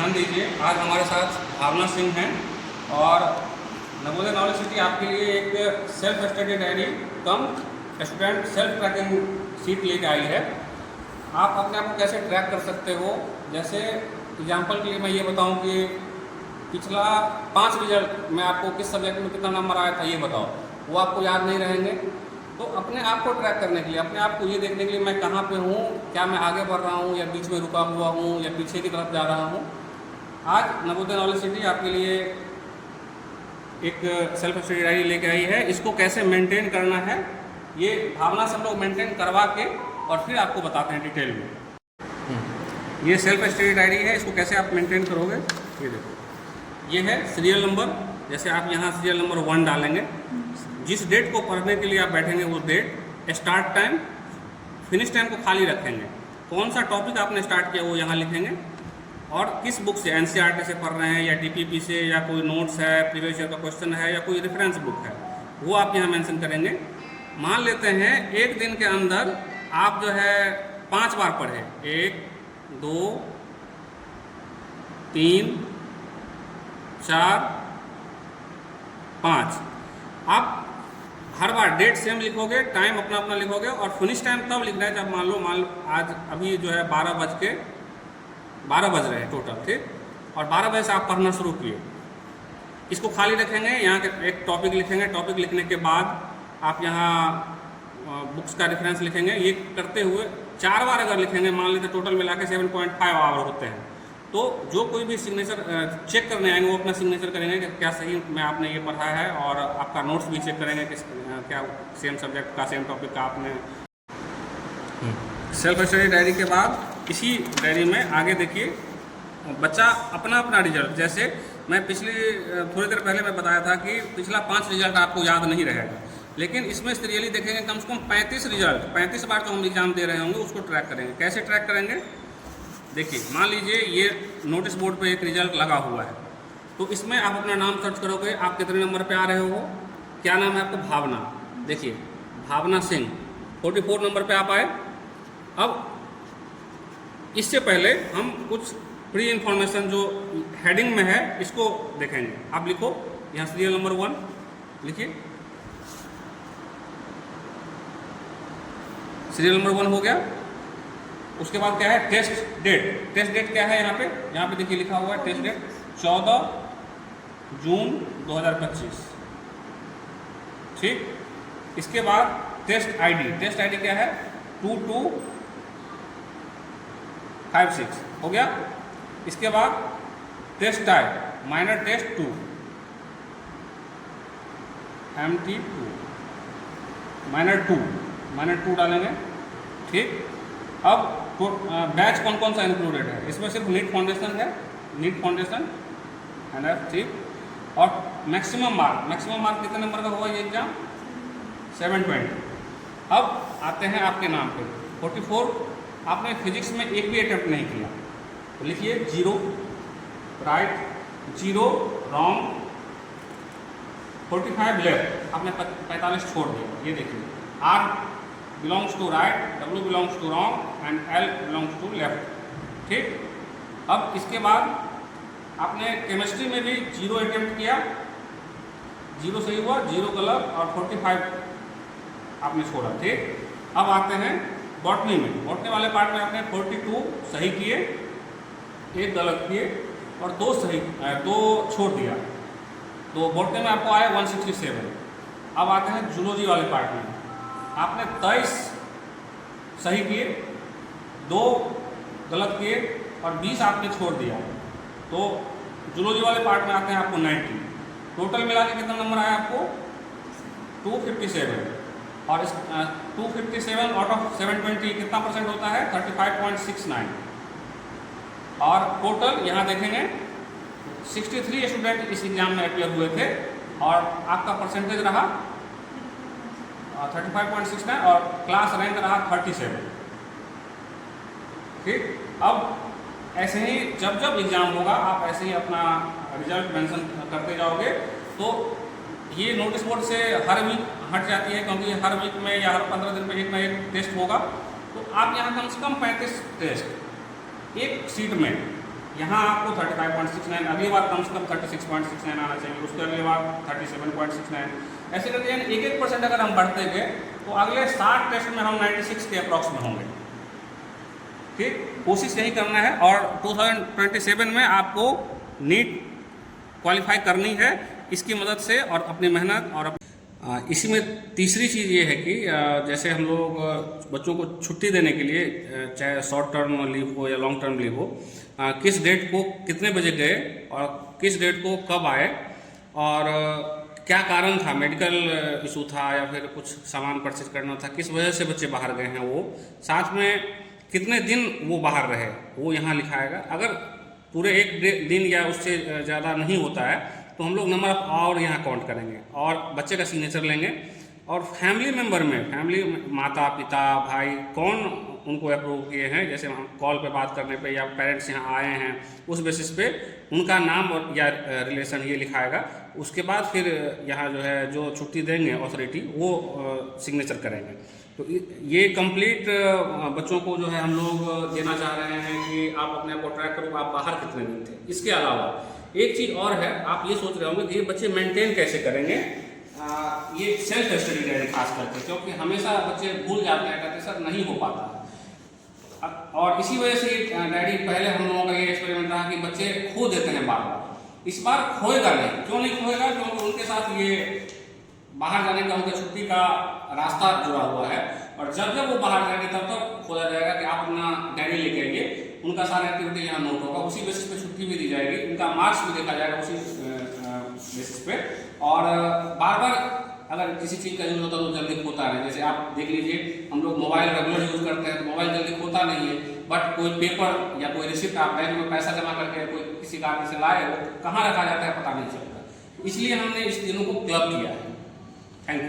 ध्यान दीजिए, आज हमारे साथ भावना सिंह हैं और नवोदय नॉलेज सिटी आपके लिए एक सेल्फ स्टडी डायरी कम स्टूडेंट सेल्फ ट्रैकिंग शीट लेके आई है। आप अपने आप को कैसे ट्रैक कर सकते हो, जैसे एग्जांपल के लिए मैं ये बताऊं कि पिछला 5 रिजल्ट में आपको किस सब्जेक्ट में कितना नंबर आया था ये बताओ, वो आपको याद नहीं रहेंगे। तो अपने आप को ट्रैक करने के लिए, अपने आप को ये देखने के लिए मैं कहाँ पे हूँ, क्या मैं आगे बढ़ रहा हूँ या बीच में रुका हुआ हूँ या पीछे की तरफ जा रहा हूँ। आज नवोदय नॉलेज सिटी आपके लिए एक सेल्फ स्टडी डायरी लेके आई है। इसको कैसे मेंटेन करना है ये भावना सब लोग मेंटेन करवा के और फिर आपको बताते हैं डिटेल में। ये सेल्फ स्टडी डायरी है, इसको कैसे आप मेंटेन करोगे ये देखो। ये है सीरियल नंबर, जैसे आप यहाँ सीरियल नंबर 1 डालेंगे, जिस डेट को पढ़ने के लिए आप बैठेंगे वो date, start time, finish time को खाली रखेंगे, कौन सा टॉपिक आपने स्टार्ट किया वो यहाँ लिखेंगे और किस बुक से, एनसीईआरटी से पढ़ रहे हैं या टीपीपी से या कोई नोट्स है, प्रीवियस ईयर का क्वेश्चन है या कोई रेफरेंस बुक है, वो आप यहाँ मेंशन करेंगे। मान लेते हैं एक दिन के अंदर आप जो है 5 बार पढ़े, 1 2 3 4 5, आप हर बार डेट सेम लिखोगे, टाइम अपना अपना लिखोगे और फिनिश टाइम तब लिखना है जब मान लो आज अभी जो है 12 बज रहे हैं टोटल, ठीक, और 12 बजे से आप पढ़ना शुरू किए। इसको खाली रखेंगे, यहाँ के एक टॉपिक लिखेंगे, टॉपिक लिखने के बाद आप यहाँ बुक्स का रेफरेंस लिखेंगे। ये करते हुए 4 बार अगर लिखेंगे, मान लेते टोटल मिला के 7.5 आवर होते हैं, तो जो कोई भी सिग्नेचर चेक करने आएंगे वो अपना सिग्नेचर करेंगे कि क्या सही में आपने ये पढ़ा है, और आपका नोट्स भी चेक करेंगे कि क्या सेम सब्जेक्ट का, सेम टॉपिक का आपने। सेल्फ स्टडी डायरी के बाद इसी डायरी में आगे देखिए बच्चा अपना अपना रिजल्ट, जैसे मैं थोड़ी देर पहले मैं बताया था कि पिछला 5 रिजल्ट आपको याद नहीं रहेगा, लेकिन इसमें सीरियली देखेंगे कम से कम 35 रिजल्ट, 35 बार जो हम एग्जाम दे रहे होंगे उसको ट्रैक करेंगे। कैसे ट्रैक करेंगे, देखिए मान लीजिए ये नोटिस बोर्ड पे एक रिजल्ट लगा हुआ है, तो इसमें आप अपना नाम सर्च करोगे, आप कितने नंबर पे आ रहे हो, क्या नाम है आपका, भावना, देखिए भावना सिंह 44 नंबर पे आप आए। अब इससे पहले हम कुछ प्री इंफॉर्मेशन जो हेडिंग में है इसको देखेंगे। आप लिखो यहाँ सीरियल नंबर 1 लिखिए, सीरियल नंबर 1 हो गया। उसके बाद क्या है, टेस्ट डेट। टेस्ट डेट क्या है यहाँ पे देखिए लिखा हुआ है, टेस्ट डेट 14 जून 2025, ठीक। इसके बाद टेस्ट आईडी, टेस्ट आईडी क्या है 2256 हो गया। इसके बाद test type minor test 2 MT2 minor 2 डालेंगे, ठीक। अब बैच कौन सा इंक्लूडेड है, इसमें सिर्फ नीट फाउंडेशन है, नीट फाउंडेशन NF, ठीक। और मैक्सिमम मार्क कितने नंबर का हुआ ये एग्जाम, 720। अब आते हैं आपके नाम पे 44, आपने फिजिक्स में एक भी अटेम्प्ट नहीं किया, तो लिखिए 0 राइट, 0 रॉन्ग, 45 लेफ्ट, आपने 45 छोड़ दिया। ये देखिए R belongs to right, W belongs to wrong and L belongs to left, ठीक। अब इसके बाद आपने केमिस्ट्री में भी 0 अटेम्प्ट किया, 0 सही हुआ, 0 गलत और 45 आपने छोड़ा, ठीक। अब आते हैं बॉटनी में, बॉटनी वाले पार्ट में आपने 42 सही किए, 1 गलत किए और 2 छोड़ दिया, तो बॉटनी में आपको आया 167। अब आते हैं जूलॉजी वाले पार्ट में, आपने 23 सही किए, 2 गलत किए और 20 आपने छोड़ दिया, तो जूलॉजी वाले पार्ट में आते हैं आपको 90। टोटल मिला के कितना नंबर आया आपको 257, और इस 257 आउट ऑफ 720 कितना परसेंट होता है 35.69। और टोटल यहाँ देखेंगे 63 स्टूडेंट इस एग्जाम में अपियर हुए थे और आपका परसेंटेज रहा 35.69 और क्लास रैंक रहा 37, ठीक। अब ऐसे ही जब एग्जाम होगा आप ऐसे ही अपना रिजल्ट मेंशन करते जाओगे, तो ये नोटिस बोर्ड से हर वीक हट जाती है, क्योंकि हर वीक में या हर 15 दिन में एक ना एक टेस्ट होगा, तो आप यहाँ कम से कम 35 टेस्ट एक सीट में यहाँ आपको 35.69, अगली बार कम से कम 36.69 आना चाहिए, उसके अगली बार 37.69, ऐसे करके यानी 1% अगर हम बढ़ते गए तो अगले 60 टेस्ट में हम 96 के अप्रॉक्स में होंगे। ठीक, कोशिश यही करना है और 2027 में आपको नीट क्वालिफाई करनी है इसकी मदद से और अपनी मेहनत और इसी में तीसरी चीज़ ये है कि जैसे हम लोग बच्चों को छुट्टी देने के लिए चाहे शॉर्ट टर्म लीव हो या लॉन्ग टर्म लीव हो, किस डेट को कितने बजे गए और किस डेट को कब आए और क्या कारण था, मेडिकल इशू था या फिर कुछ सामान परचेज करना था, किस वजह से बच्चे बाहर गए हैं, वो साथ में कितने दिन वो बाहर रहे वो यहाँ लिखाएगा। अगर पूरे एक दिन या उससे ज़्यादा नहीं होता है तो हम लोग नंबर ऑफ आवर यहाँ काउंट करेंगे और बच्चे का सिग्नेचर लेंगे और फैमिली मेंबर में फैमिली माता पिता भाई कौन उनको अप्रूव किए हैं, जैसे हम कॉल पे बात करने पे या पेरेंट्स यहाँ आए हैं उस बेसिस पे उनका नाम और या रिलेशन ये लिखाएगा। उसके बाद फिर यहाँ जो है जो छुट्टी देंगे अथॉरिटी वो सिग्नेचर करेंगे। तो ये कंप्लीट बच्चों को जो है हम लोग देना चाह रहे हैं कि आप अपने आप को ट्रैक करो आप बाहर कितने दिन थे। इसके अलावा एक चीज़ और है, आप ये सोच रहे होंगे कि ये बच्चे मेंटेन कैसे करेंगे ये सेल्फ स्टडी डायरी खास करके, क्योंकि हमेशा बच्चे भूल जाते हैं, कहते सर नहीं हो पाता। और इसी वजह से डायरी पहले हम लोगों का ये एक्सपेरिमेंट रहा कि बच्चे खो देते हैं बार बार। इस बार खोएगा नहीं। क्यों नहीं खोएगा? क्योंकि उनके साथ ये बाहर जाने का उनका छुट्टी का रास्ता जुड़ा हुआ है और जब जब वो बाहर जाएंगे तब तक खोजा जाएगा कि आप अपना डायरी लेके आइए, उनका सारा एक्टिविटी यहाँ नोट होगा, उसी बेसिस पे छुट्टी भी दी जाएगी, उनका मार्क्स भी देखा जाएगा उसी बेसिस पे। और बार बार अगर किसी चीज़ का यूज होता है तो जल्दी खोता नहीं। जैसे आप देख लीजिए हम लोग मोबाइल रेगुलर यूज करते हैं तो मोबाइल जल्दी खोता नहीं है, बट कोई पेपर या कोई रिसिप्ट आप बैंक में पैसा जमा करके कोई किसी कारण से लाए वो कहाँ रखा जाता है पता नहीं चलता। इसलिए हमने इस दिनों को क्लब किया है। Thank you.